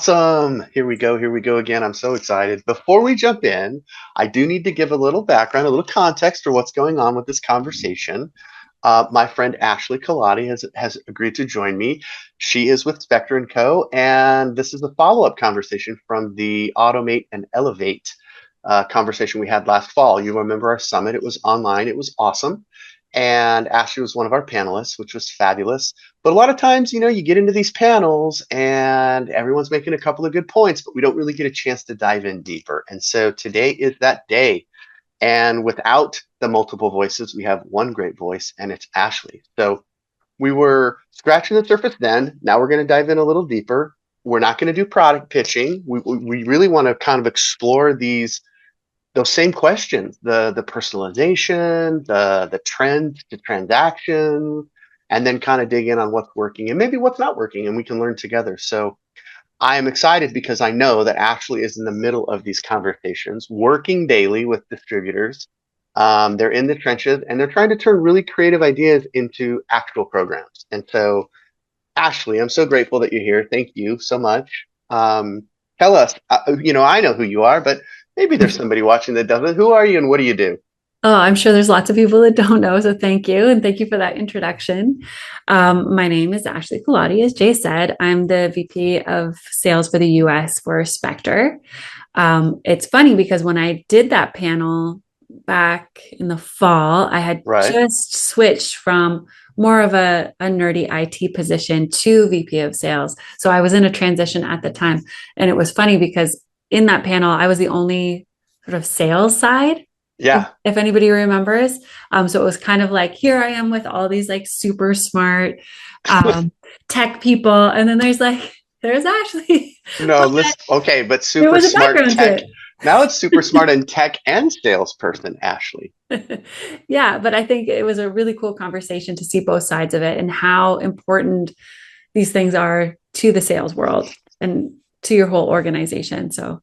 Awesome. Here we go. Here we go again. I'm so excited. Before we jump in, I do need to give a little background, a little context for what's going on with this conversation. My friend Ashley Colautti has agreed to join me. She is with Spector Co, and this is a follow-up conversation from the Automate and Elevate conversation we had last fall. You remember our summit? It was online. It was awesome. And Ashley was one of our panelists, which was fabulous. But a lot of times, you get into these panels and everyone's making a couple of good points, but we don't really get a chance to dive in deeper. And so today is that day. And without the multiple voices, we have one great voice, and it's Ashley. So we were scratching the surface then. Now we're going to dive in a little deeper. We're not going to do product pitching. We really want to kind of explore those same questions, the personalization, the trend to transaction, and then kind of dig in on what's working and maybe what's not working, and we can learn together. So I am excited because I know that Ashley is in the middle of these conversations, working daily with distributors. They're in the trenches and they're trying to turn really creative ideas into actual programs. And so, Ashley, I'm so grateful that you're here. Thank you so much. Tell us, I know who you are, but maybe there's somebody watching that doesn't. Who are you and what do you do? Oh, I'm sure there's lots of people that don't know. So thank you. And thank you for that introduction. My name is Ashley Colautti. As Jay said, I'm the VP of sales for the US for Spector. It's funny because when I did that panel back in the fall, I had Right. just switched from more of a nerdy IT position to VP of sales. So I was in a transition at the time. And it was funny because in that panel, I was the only sort of sales side Yeah. if anybody remembers. So it was kind of like, here I am with all these like super smart um, tech people. And then there's Ashley. No, But listen. Okay, but there super was a smart background tech. to Now it's super smart in tech and salesperson, Ashley. it. Yeah, but I think it was a really cool conversation to see both sides of it and how important these things are to the sales world and to your whole organization. So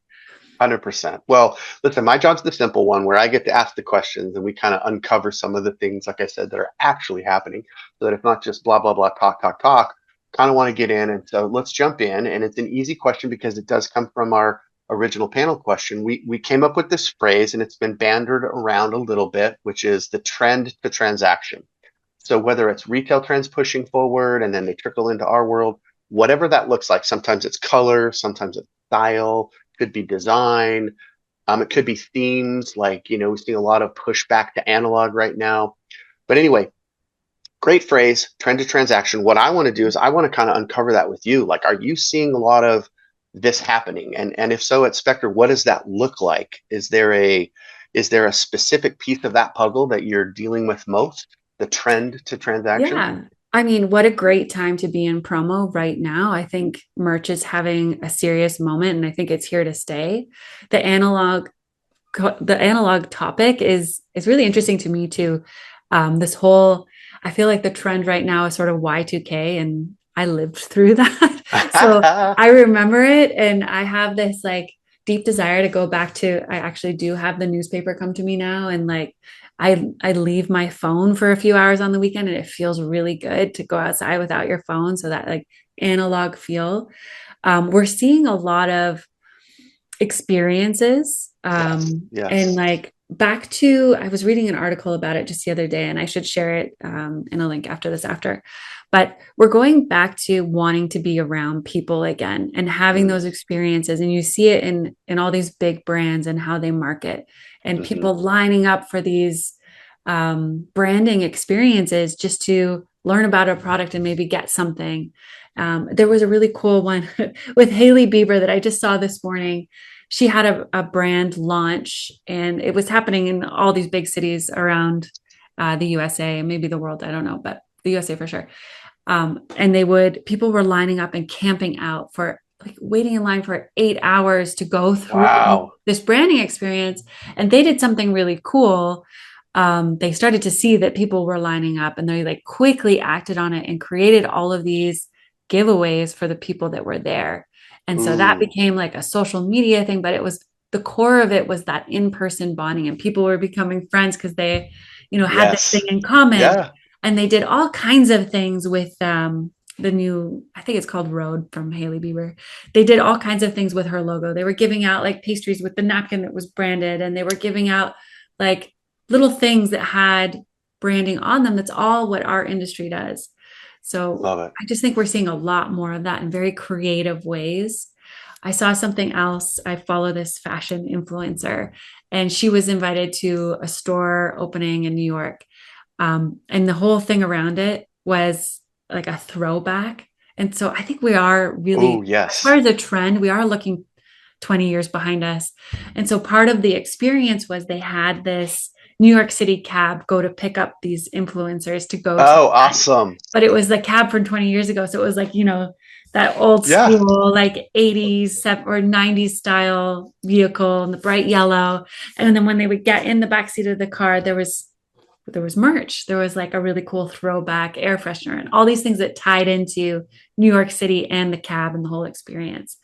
100%. Well, listen, my job's the simple one where I get to ask the questions and we kind of uncover some of the things, like I said, that are actually happening so that it's not just blah, blah, blah, talk, talk, talk. Kind of want to get in. And so let's jump in. And it's an easy question because it does come from our original panel question. We came up with this phrase and it's been bandied around a little bit, which is the trend to transaction. So whether it's retail trends pushing forward and then they trickle into our world, whatever that looks like, sometimes it's color, sometimes it's style, could be design, it could be themes like, we see a lot of pushback to analog right now. But anyway, great phrase, trend to transaction. What I want to do is I want to kind of uncover that with you. Like, are you seeing a lot of this happening? And if so, at Spector, what does that look like? Is there a specific piece of that puzzle that you're dealing with most? The trend to transaction? yeah. I mean, what a great time to be in promo right now. I think merch is having a serious moment and I think it's here to stay. The analog the analog topic is really interesting to me too. This whole I feel like the trend right now is sort of Y2K and I lived through that. So I remember it and I have this like deep desire to go back to I actually do have the newspaper come to me now and like I leave my phone for a few hours on the weekend and it feels really good to go outside without your phone. So that like analog feel. We're seeing a lot of experiences. Yes, And yes. like back to, I was reading an article about it just the other day, and I should share it in a link after this after. But we're going back to wanting to be around people again and having Mm, those experiences. And you see it in all these big brands and how they market and hmm. people lining up for these branding experiences just to learn about a product and maybe get something. There was a really cool one with Hailey Bieber that I just saw this morning. She had a brand launch and it was happening in all these big cities around the USA and maybe the world. I don't know, but the USA for sure. And people were lining up and camping out for like waiting in line for 8 hours to go through Wow. this branding experience. And they did something really cool. They started to see that people were lining up and they like quickly acted on it and created all of these giveaways for the people that were there. And so that Mm, became like a social media thing, but it was the core of it was that in-person bonding and people were becoming friends because they, had this thing yes. in common Yeah. and they did all kinds of things with the new, I think it's called Road from Hailey Bieber. They did all kinds of things with her logo. They were giving out like pastries with the napkin that was branded, and they were giving out like little things that had branding on them. That's all what our industry does. So Love it. I just think we're seeing a lot more of that in very creative ways. I saw something else. I follow this fashion influencer, and she was invited to a store opening in New York. And the whole thing around it was like a throwback. And so I think we are Oh, really, as far yes. as a trend, we are looking 20 years behind us. And so part of the experience was they had this New York City cab go to pick up these influencers to go to Oh, the event. awesome. But it was the cab from 20 years ago. So it was like, that old Yeah. school, like 80s or 90s style vehicle and the bright yellow. And then when they would get in the backseat of the car, there was merch. There was like a really cool throwback air freshener and all these things that tied into New York City and the cab and the whole experience.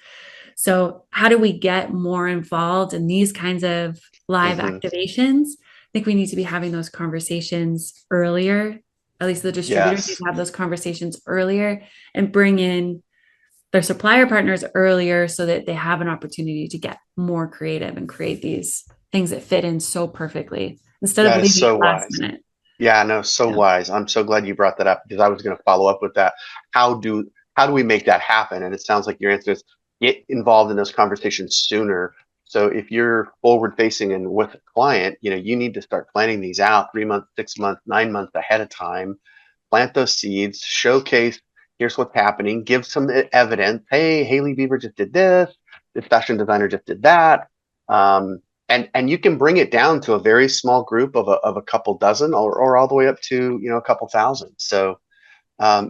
So, how do we get more involved in these kinds of live Hmm. activations? I think we need to be having those conversations earlier. At least the distributors need Yes. to have those conversations earlier and bring in their supplier partners earlier so that they have an opportunity to get more creative and create these things that fit in so perfectly instead of That is leaving it so last wise. minute. Yeah, no, so Yeah. wise. I'm so glad you brought that up because I was going to follow up with that. How do how do we make that happen? And it sounds like your answer is get involved in those conversations sooner. So if you're forward facing and with a client, you need to start planning these out 3 months, 6 months, 9 months ahead of time. Plant those seeds, showcase, here's what's happening, give some evidence. Hey, Haley Bieber just did this. This fashion designer just did that. Um, and you can bring it down to a very small group of a couple dozen or all the way up to a couple thousand. So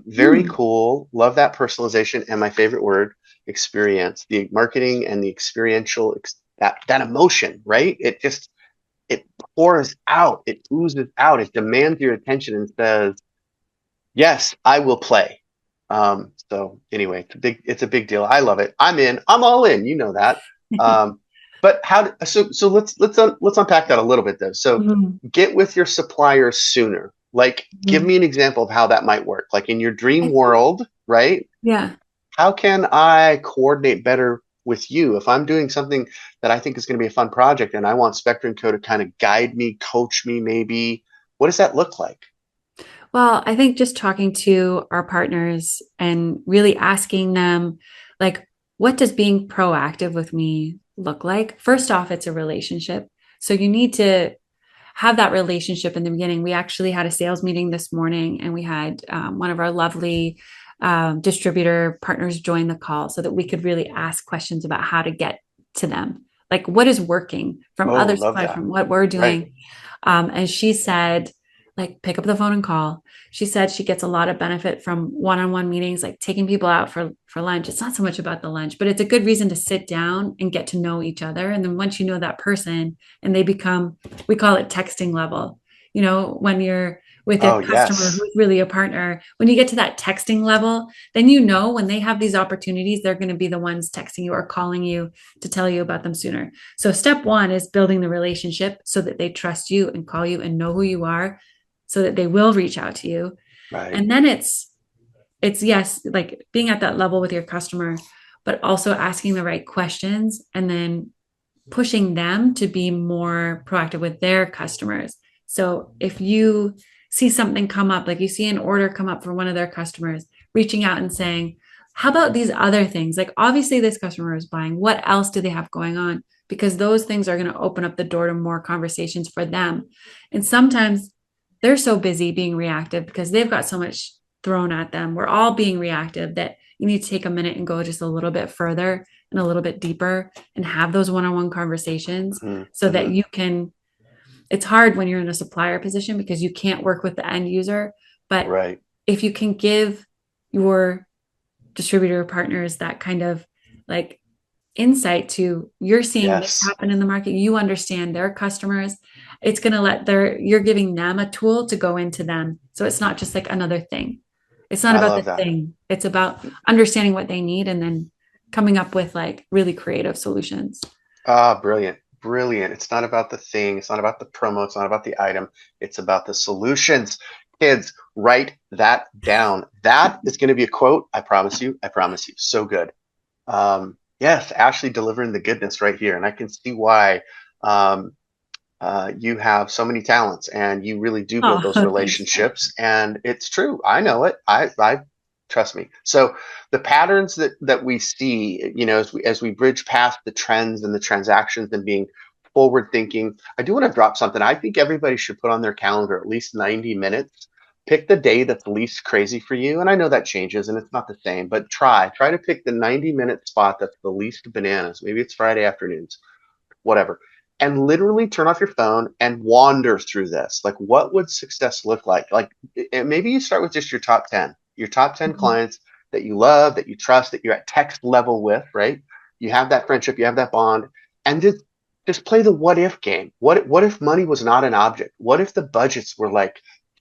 very Hmm. cool. Love that personalization and my favorite word, experience. The marketing and the experiential that emotion, right? It pours out, it oozes out, it demands your attention and says, yes, I will play. So anyway, it's a big deal. I love it. I'm in. I'm all in. You know that. Um, but so let's unpack that a little bit though. So Mhm. get with your suppliers sooner. Like, give Mhm. me an example of how that might work. Like in your I dream think, world, right? yeah. How can I coordinate better with you if I'm doing something that I think is going to be a fun project and I want Spectrum Co to kind of guide me, coach me, maybe? What does that look like? Well, I think just talking to our partners and really asking them, like, what does being proactive with me look like? First off, it's a relationship. So you need to have that relationship in the beginning. We actually had a sales meeting this morning and we had one of our lovely distributor partners join the call so that we could really ask questions about how to get to them. Like, what is working from Oh, other love suppliers, that. from what we're Right. doing, and she said, like, pick up the phone and call. She said she gets a lot of benefit from one-on-one meetings, like taking people out for lunch. It's not so much about the lunch, but it's a good reason to sit down and get to know each other. And then once you know that person and they become, we call it texting level. When you're with a Oh, customer yes. who's really a partner, when you get to that texting level, then when they have these opportunities, they're going to be the ones texting you or calling you to tell you about them sooner. So step one is building the relationship so that they trust you and call you and know who you are so that they will reach out to you. Right. And then it's yes, like being at that level with your customer, but also asking the right questions and then pushing them to be more proactive with their customers. So if you see something come up, like you see an order come up for one of their customers, reaching out and saying, how about these other things? Like, obviously, this customer is buying. What else do they have going on? Because those things are going to open up the door to more conversations for them. And sometimes they're so busy being reactive because they've got so much thrown at them. We're all being reactive that you need to take a minute and go just a little bit further and a little bit deeper and have those one-on-one conversations Hmm. so that Hmm. you can. It's hard when you're in a supplier position because you can't work with the end user, but Right. if you can give your distributor partners that kind of like insight to, you're seeing this Yes. happen in the market, you understand their customers, it's going to you're giving them a tool to go into them, so it's not just like another thing. It's not I about the love that. thing, it's about understanding what they need and then coming up with like really creative solutions. Ah, brilliant. Brilliant. It's not about the thing. It's not about the promo. It's not about the item. It's about the solutions. Kids, write that down. That is going to be a quote. I promise you. I promise you. So good. Yes, Ashley delivering the goodness right here. And I can see why um, you have so many talents and you really do build Oh, those thanks, Jay. relationships. And it's true. I know it. I trust me. So the patterns that we see, as we bridge past the trends and the transactions and being forward thinking, I do want to drop something. I think everybody should put on their calendar at least 90 minutes. Pick the day that's least crazy for you. And I know that changes and it's not the same, but try to pick the 90-minute spot that's the least bananas. Maybe it's Friday afternoons, whatever, and literally turn off your phone and wander through this. Like, what would success look like? Like, and maybe you start with just your top 10 Mhm. clients that you love, that you trust, that you're at text level with, right? You have that friendship, you have that bond, and just play the what if game. What if money was not an object? What if the budgets were like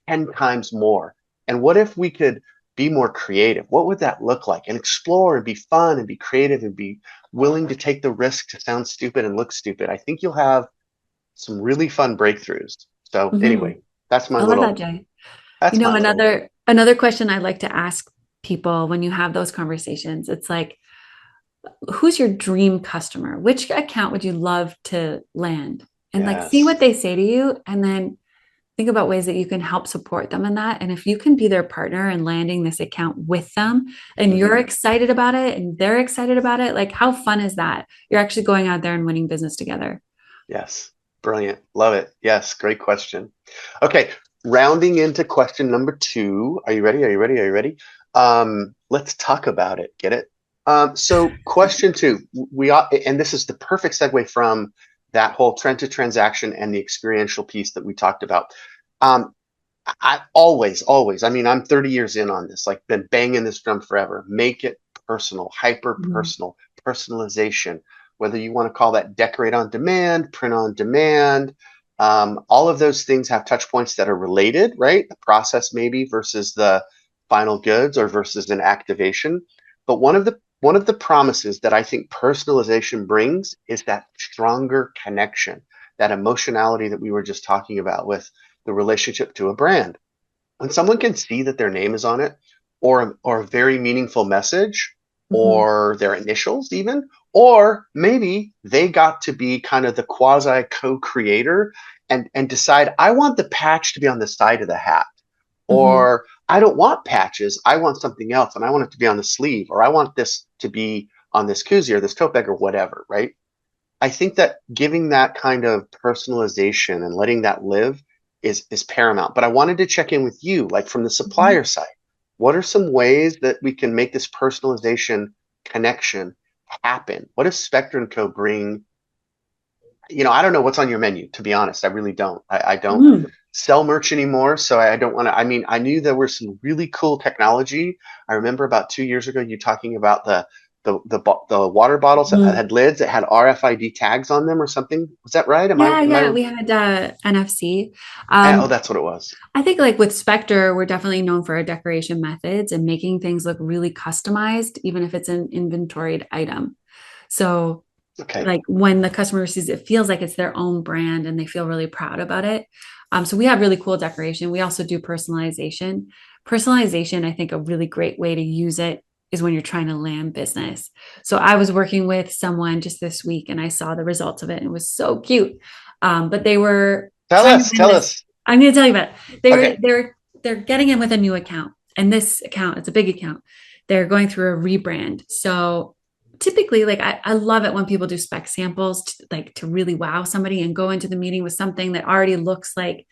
10 times more? And what if we could be more creative? What would that look like? And explore and be fun and be creative and be willing to take the risk to sound stupid and look stupid. I think you'll have some really fun breakthroughs. So Mhm. anyway, that's my I love that, little Jay. that's my little Another question I like to ask people when you have those conversations, it's like, who's your dream customer? Which account would you love to land? And like see yes. what they say to you and then think about ways that you can help support them in that. And if you can be their partner in landing this account with them and you're Hmm. excited about it and they're excited about it, like how fun is that? You're actually going out there and winning business together. Yes. Brilliant. Love it. Yes, great question. Okay, rounding into question number two. Are you ready? Are you ready? Are you ready? Let's talk about it. Get it? So question two, and this is the perfect segue from that whole trend to transaction and the experiential piece that we talked about. Um, I always, I mean, I'm 30 years in on this, like been banging this drum forever. Make it personal, hyper Mhm. personal, personalization, whether you want to call that decorate on demand, print on demand. All of those things have touch points that are related, right? The process maybe versus the final goods or versus an activation. But one of the promises that I think personalization brings is that stronger connection, that emotionality that we were just talking about with the relationship to a brand. When someone can see that their name is on it, or a very meaningful message, Mhm. or their initials even, or maybe they got to be kind of the quasi co-creator and decide I want the patch to be on the side of the hat, Mhm. or I don't want patches, I want something else and I want it to be on the sleeve, or I want this to be on this koozie or this tote bag or whatever, right? I think that giving that kind of personalization and letting that live is paramount. But I wanted to check in with you, like from the Mhm. supplier side. What are some ways that we can make this personalization connection happen? What does Spector Co bring? I don't know what's on your menu, to be honest. I really don't. I don't Mhm. sell merch anymore, so I don't want to. I mean, I knew there was some really cool technology. I remember about 2 years ago you talking about the water bottles that Mhm. had lids that had RFID tags on them or something. Was that right? Am I Yeah, am yeah, I? we had NFC. Oh, that's what it was. I think like with Spectre, we're definitely known for our decoration methods and making things look really customized, even if it's an inventoried item. So Okay. like when the customer receives it, feels like it's their own brand and they feel really proud about it. So we have really cool decoration. We also do personalization. Personalization, I think a really great way to use it is when you're trying to land business. So I was working with someone just this week and I saw the results of it and it was so cute. But they were Tell trying to us. win Tell this. us. I'm going to tell you about it. They're Okay. they're they're getting in with a new account, and this account, it's a big account. They're going through a rebrand. So typically, like I love it when people do spec samples to really wow somebody and go into the meeting with something that already looks like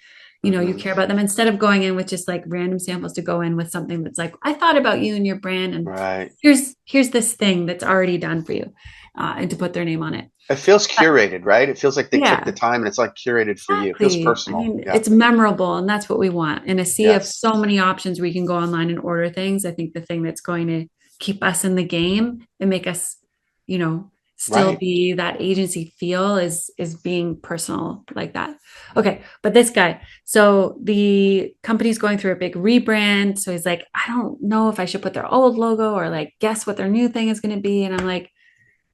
you Hmm. care about them instead of going in with just like random samples, to go in with something that's like, I thought about you and your brand, and Right. here's this thing that's already done for you, and to put their name on it. It feels But curated, right? It feels like they took the yeah. time and it's like curated for you. It feels Exactly. I personal. mean, Yeah. it's memorable, and that's what we want. In a sea of Yes. so many options where you can go online and order things, I think the thing that's going to keep us in the game and make us, you know, still Right. be that agency feel is being personal like that. Okay, but this guy, so the company's going through a big rebrand. So he's like, I don't know if I should put their old logo or like guess what their new thing is going to be. And I'm like,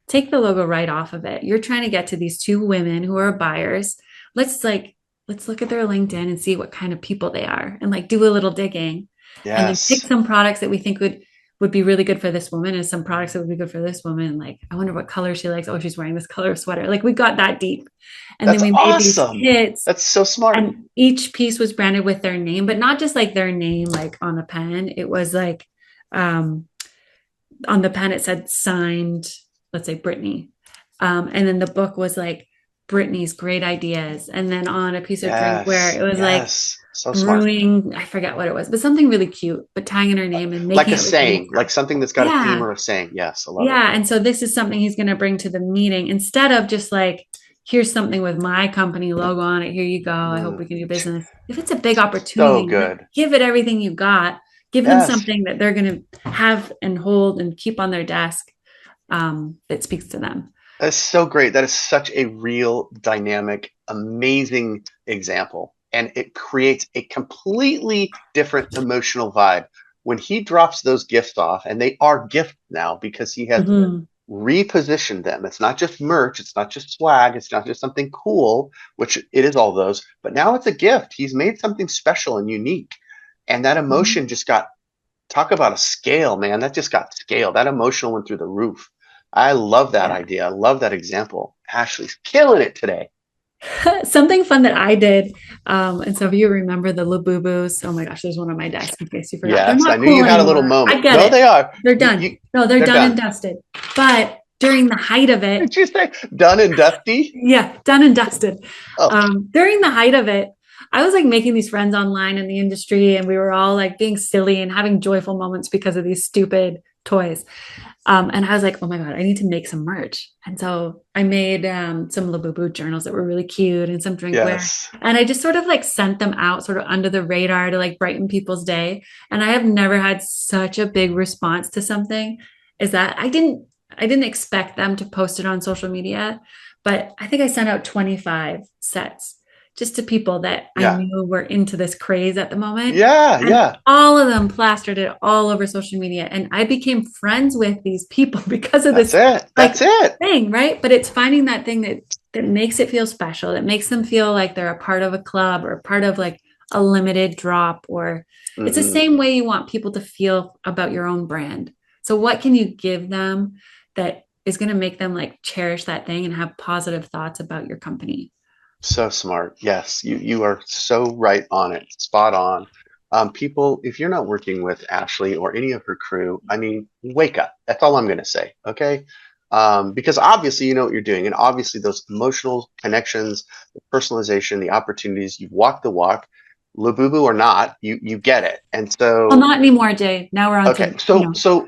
take the logo right off of it. You're trying to get to these two women who are buyers. Let's like let's look at their LinkedIn and see what kind of people they are and like do a little digging and then pick Yes. some products that we think would be really good for this woman and some products that would be good for this woman. Like, I wonder what color she likes. Oh, she's wearing this color of sweater. Like, we got that deep. And then That's we made these awesome. kits, That's so smart. and each piece was branded with their name, but not just like their name, like on a pen. It was like, um, on the pen, it said signed, let's say Brittany. And then the book was like Brittany's great ideas. And then on a piece of drinkware, Yes. it was like Yes. So smart. brewing, I forget what it was, but something really cute, but tying in her name and Like making a it with saying, like makeup. something that's got a theme Yeah. or a saying. Yes, I love it. Yeah. And so this is something he's going to bring to the meeting instead of just like, here's something with my company logo on it. Here you go. I hope Mm. we can do business. If it's a big So opportunity, like good. give it everything you got. Give them Yes. something that they're going to have and hold and keep on their desk, that speaks to them. That's so great. That is such a real, dynamic, amazing example. And it creates a completely different emotional vibe. When he drops those gifts off, and they are gifts now because he has Mm-hmm. repositioned them. It's not just merch, it's not just swag, it's not just something cool, which it is all those, but now it's a gift. He's made something special and unique. And that emotion just got, talk about a scale, man. That just got scale. That emotional went through the roof. I love that Yeah. idea. I love that example. Ashley's killing it today. Something fun that I did. And so if you remember the Labubus, oh my gosh, there's one on my desk in case you forgot. They're Yes, I not knew you cool had a little anymore. I moment. get No, it. they are. They're done. No, they're They're done and done. dusted. But during the height of it, Did you say done and dusty? yeah, done and dusted. Oh, During the height of it, I was like making these friends online in the industry, and we were all like being silly and having joyful moments because of these stupid toys. And I was like, oh my God, I need to make some merch. And so I made some Labubu journals that were really cute and some drinkware. yes. And I just sort of like sent them out sort of under the radar to like brighten people's day. And I have never had such a big response to something is that I didn't expect them to post it on social media, but I think I sent out 25 sets just to people that I Yeah. knew were into this craze at the moment. Yeah. And Yeah. all of them plastered it all over social media. And I became friends with these people because of That's this it. That's like it. thing, right? But it's finding that thing that makes it feel special, that makes them feel like they're a part of a club or a part of like a limited drop, or it's the Hmm. same way you want people to feel about your own brand. So what can you give them that is going to make them like cherish that thing and have positive thoughts about your company? So smart. Yes, you are so right on it. Spot on. People, if you're not working with Ashley or any of her crew, I mean, wake up. That's all I'm going to say. Okay. Because obviously you know what you're doing, and obviously those emotional connections, the personalization, the opportunities, you walk the walk, Labubu or not, you get it. And Well, so, not anymore, Jay. Now we're on okay, to,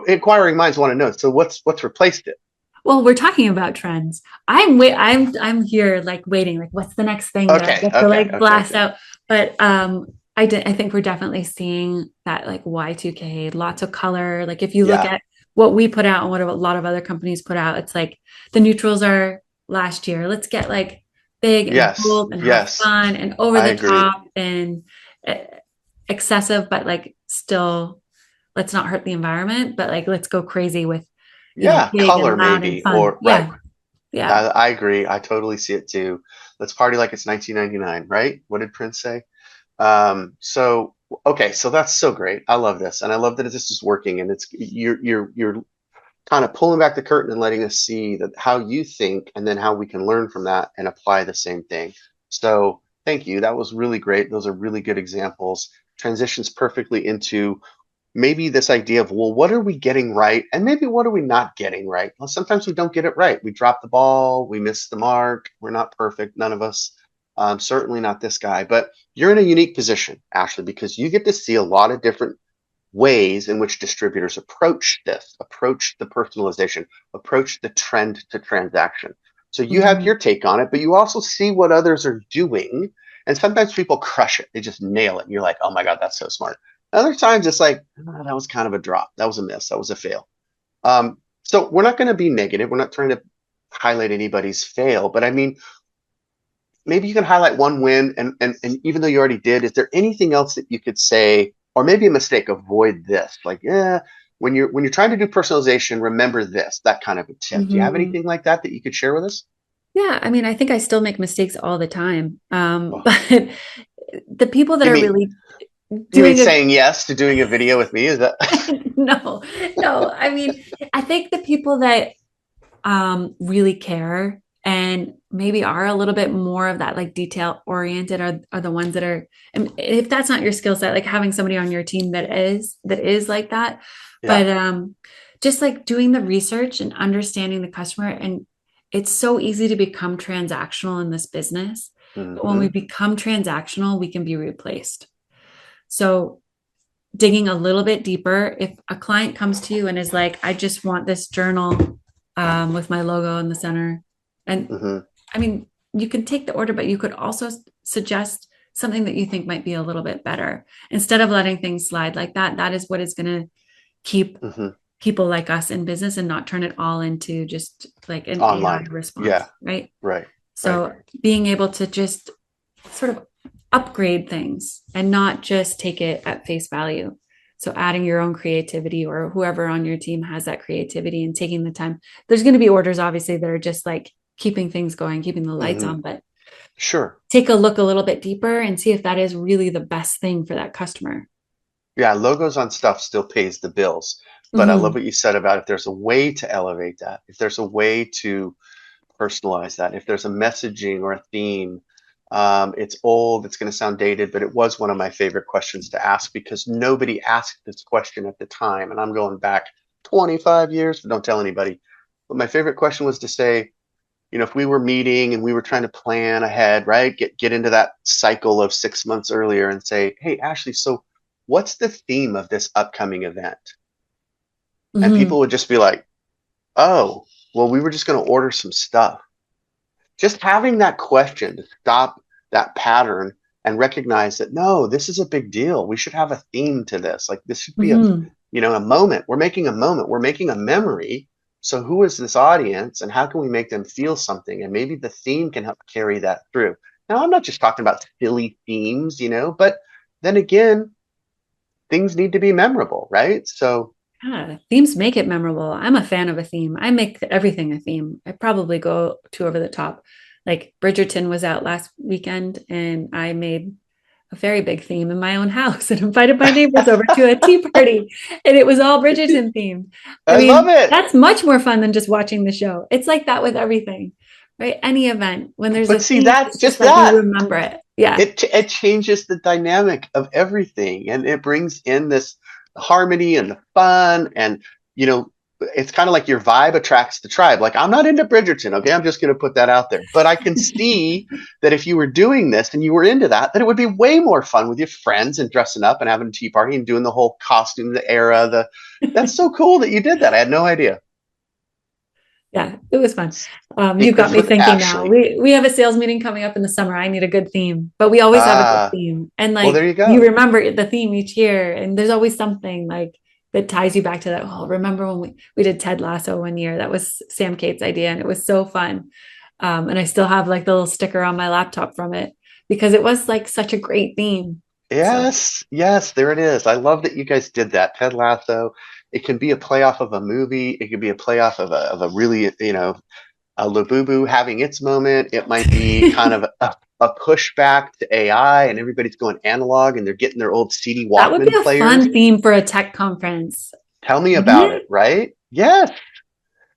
inquiring minds want to know. So what's replaced it? well, we're talking about trends. I'm here like waiting, like what's the next thing that I Okay, get to okay, like okay, blast okay. out? But I think we're definitely seeing that like Y2K, lots of color. Like if you look Yeah. at what we put out and what a lot of other companies put out, it's like the neutrals are last year. Let's get like big and Yes. bold and have Yes. fun and over I the agree. top and uh, excessive, but like still let's not hurt the environment, but like let's go crazy with, Yeah, big and color loud and maybe, fun. or right. Yeah. Yeah. I agree. I totally see it too. Let's party like it's 1999, right? What did Prince say? Okay, so that's so great. I love this, and I love that this is working, and it's you're kind of pulling back the curtain and letting us see that how you think, and then how we can learn from that and apply the same thing. So thank you. That was really great. Those are really good examples. Transitions perfectly into maybe this idea of, well, what are we getting right? And maybe what are we not getting right? Well, sometimes we don't get it right. We drop the ball, we miss the mark. We're not perfect, none of us. Certainly not this guy. But you're in a unique position, Ashley, because you get to see a lot of different ways in which distributors approach this, approach the personalization, approach the trend to transaction. So you have Mhm. your take on it, but you also see what others are doing. And sometimes people crush it, they just nail it. And you're like, oh my God, that's so smart. Other times it's like, oh, that was kind of a drop. That was a miss. That was a fail. So we're not going to be negative. We're not trying to highlight anybody's fail, but I mean, maybe you can highlight one win. And even though you already did, is there anything else that you could say, or maybe a mistake, avoid this? Like, yeah, when you're trying to do personalization, remember this, that kind of a tip. Do you have Mhm. anything like that that you could share with us? Yeah, I mean, I think I still make mistakes all the time. Oh, But the people that you are mean really you mean doing a saying yes to doing a video with me? Is that no, no. I mean, I think the people that really care and maybe are a little bit more of that like detail oriented are the ones that are, and if that's not your skill set, like having somebody on your team that is like that. yeah. But just like doing the research and understanding the customer, and it's so easy to become transactional in this business. But when we Hmm. become transactional, we can be replaced. So digging a little bit deeper, if a client comes to you and is like, I just want this journal with my logo in the center. And Hmm. I mean, you can take the order, but you could also suggest something that you think might be a little bit better. Instead of letting things slide like that, that is what is going to keep Hmm. people like us in business and not turn it all into just like an AI Online. response, Yeah. right? Right. Right. So being able to just sort of upgrade things and not just take it at face value. So adding your own creativity or whoever on your team has that creativity and taking the time. There's going to be orders obviously that are just like keeping things going, keeping the lights Hmm. on, but Sure. take a look a little bit deeper and see if that is really the best thing for that customer. Yeah, logos on stuff still pays the bills. But I love Mm-hmm. what you said about if there's a way to elevate that, if there's a way to personalize that, if there's a messaging or a theme. It's old, it's going to sound dated, but it was one of my favorite questions to ask because nobody asked this question at the time. And I'm going back 25 years, but don't tell anybody. But my favorite question was to say, if we were meeting and we were trying to plan ahead, right? Get into that cycle of 6 months earlier and say, hey, Ashley, so what's the theme of this upcoming event? And Mm-hmm. people would just be like, oh, well, we were just going to order some stuff. Just having that question to stop that pattern and recognize that no, this is a big deal. We should have a theme to this. Like this should be Mm-hmm. a moment. We're making a moment. We're making a memory. So who is this audience and how can we make them feel something? And maybe the theme can help carry that through. Now, I'm not just talking about silly themes, but then again, things need to be memorable, right? So, Yeah, themes make it memorable. I'm a fan of a theme. I make everything a theme. I probably go too over the top. Like Bridgerton was out last weekend, and I made a very big theme in my own house and invited my neighbors over to a tea party, and it was all Bridgerton themed. I I love mean, it. that's much more fun than just watching the show. It's like that with everything, right? Any event, when there's a But see theme, that it's just just like you that remember it. Yeah. it changes the dynamic of everything and it brings in this harmony and the fun and you know it's kind of like your vibe attracts the tribe. Like I'm not into Bridgerton, okay? I'm just going to put that out there. But I can see that if you were doing this and you were into that it would be way more fun with your friends and dressing up and having a tea party and doing the whole costume, the era, the that's so cool that you did that. I had no idea. Yeah, it was fun. You've got Secrets me with thinking now. Ashley. We have a sales meeting coming up in the summer. I need a good theme, but we always have a good Ah, theme. And well there like you you go. remember the theme each year, and there's always something like that ties you back to that. Oh, remember when we did Ted Lasso one year? That was Sam Cate's idea, and it was so fun. And I still have like the little sticker on my laptop from it because it was like such a great theme. So Yes, yes, there it is. I love that you guys did that. Ted Lasso. It can be a playoff of a movie. It could be a playoff of a really, a Labubu having its moment. It might be kind of a pushback to AI and everybody's going analog and they're getting their old CD that would be Walkman a players. fun theme for a tech conference, Tell me wouldn't about it, it? right? Yes,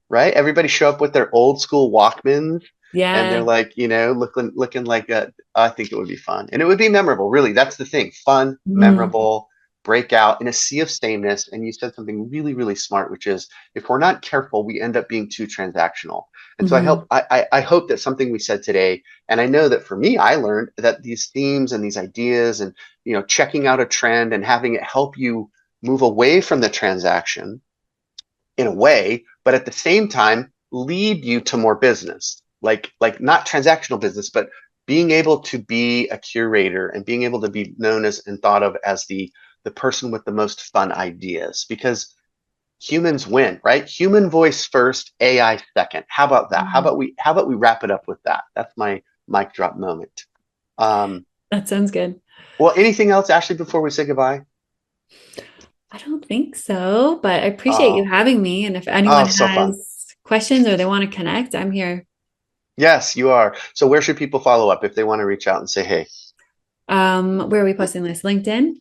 right? Everybody show up with their old school Walkmans and they're Yeah. like, looking like I think it would be fun. And it would be memorable, really. That's the thing. Fun, Mhm. memorable, break out in a sea of sameness. And you said something really, really smart, which is if we're not careful, we end up being too transactional. And so Mhm. I hope that something we said today, and I know that for me, I learned that these themes and these ideas and checking out a trend and having it help you move away from the transaction in a way, but at the same time lead you to more business, like not transactional business, but being able to be a curator and being able to be known as and thought of as the person with the most fun ideas because humans win, right? Human voice first, AI second. How about that? How Mhm. about we wrap it up with that? That's my mic drop moment. Um, That sounds good. well, anything else, Ashley, before we say goodbye? I don't think so, but I appreciate you Oh, having me. And if anyone oh, so fun. has questions or they want to connect, I'm here. Yes, you are. So where should people follow up if they want to reach out and say, hey, Where are we posting this? LinkedIn?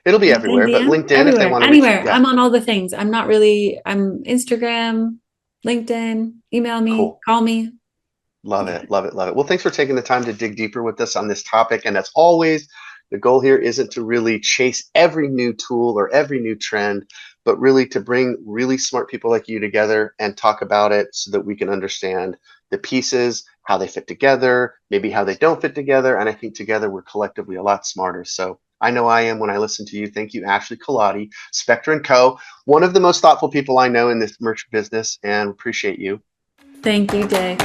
it'll be LinkedIn everywhere, but DM? LinkedIn, if they Everywhere, want to reach, anywhere. yeah, I'm on all the things. I'm Instagram, LinkedIn, email me, cool. call me. Love it, love it, love it. Well, thanks for taking the time to dig deeper with us on this topic. And as always, the goal here isn't to really chase every new tool or every new trend, but really to bring really smart people like you together and talk about it so that we can understand the pieces, how they fit together, maybe how they don't fit together. And I think together we're collectively a lot smarter. So I know I am when I listen to you. Thank you, Ashley Colautti, Spector Co, one of the most thoughtful people I know in this merch business, and appreciate you. Thank you, Jay.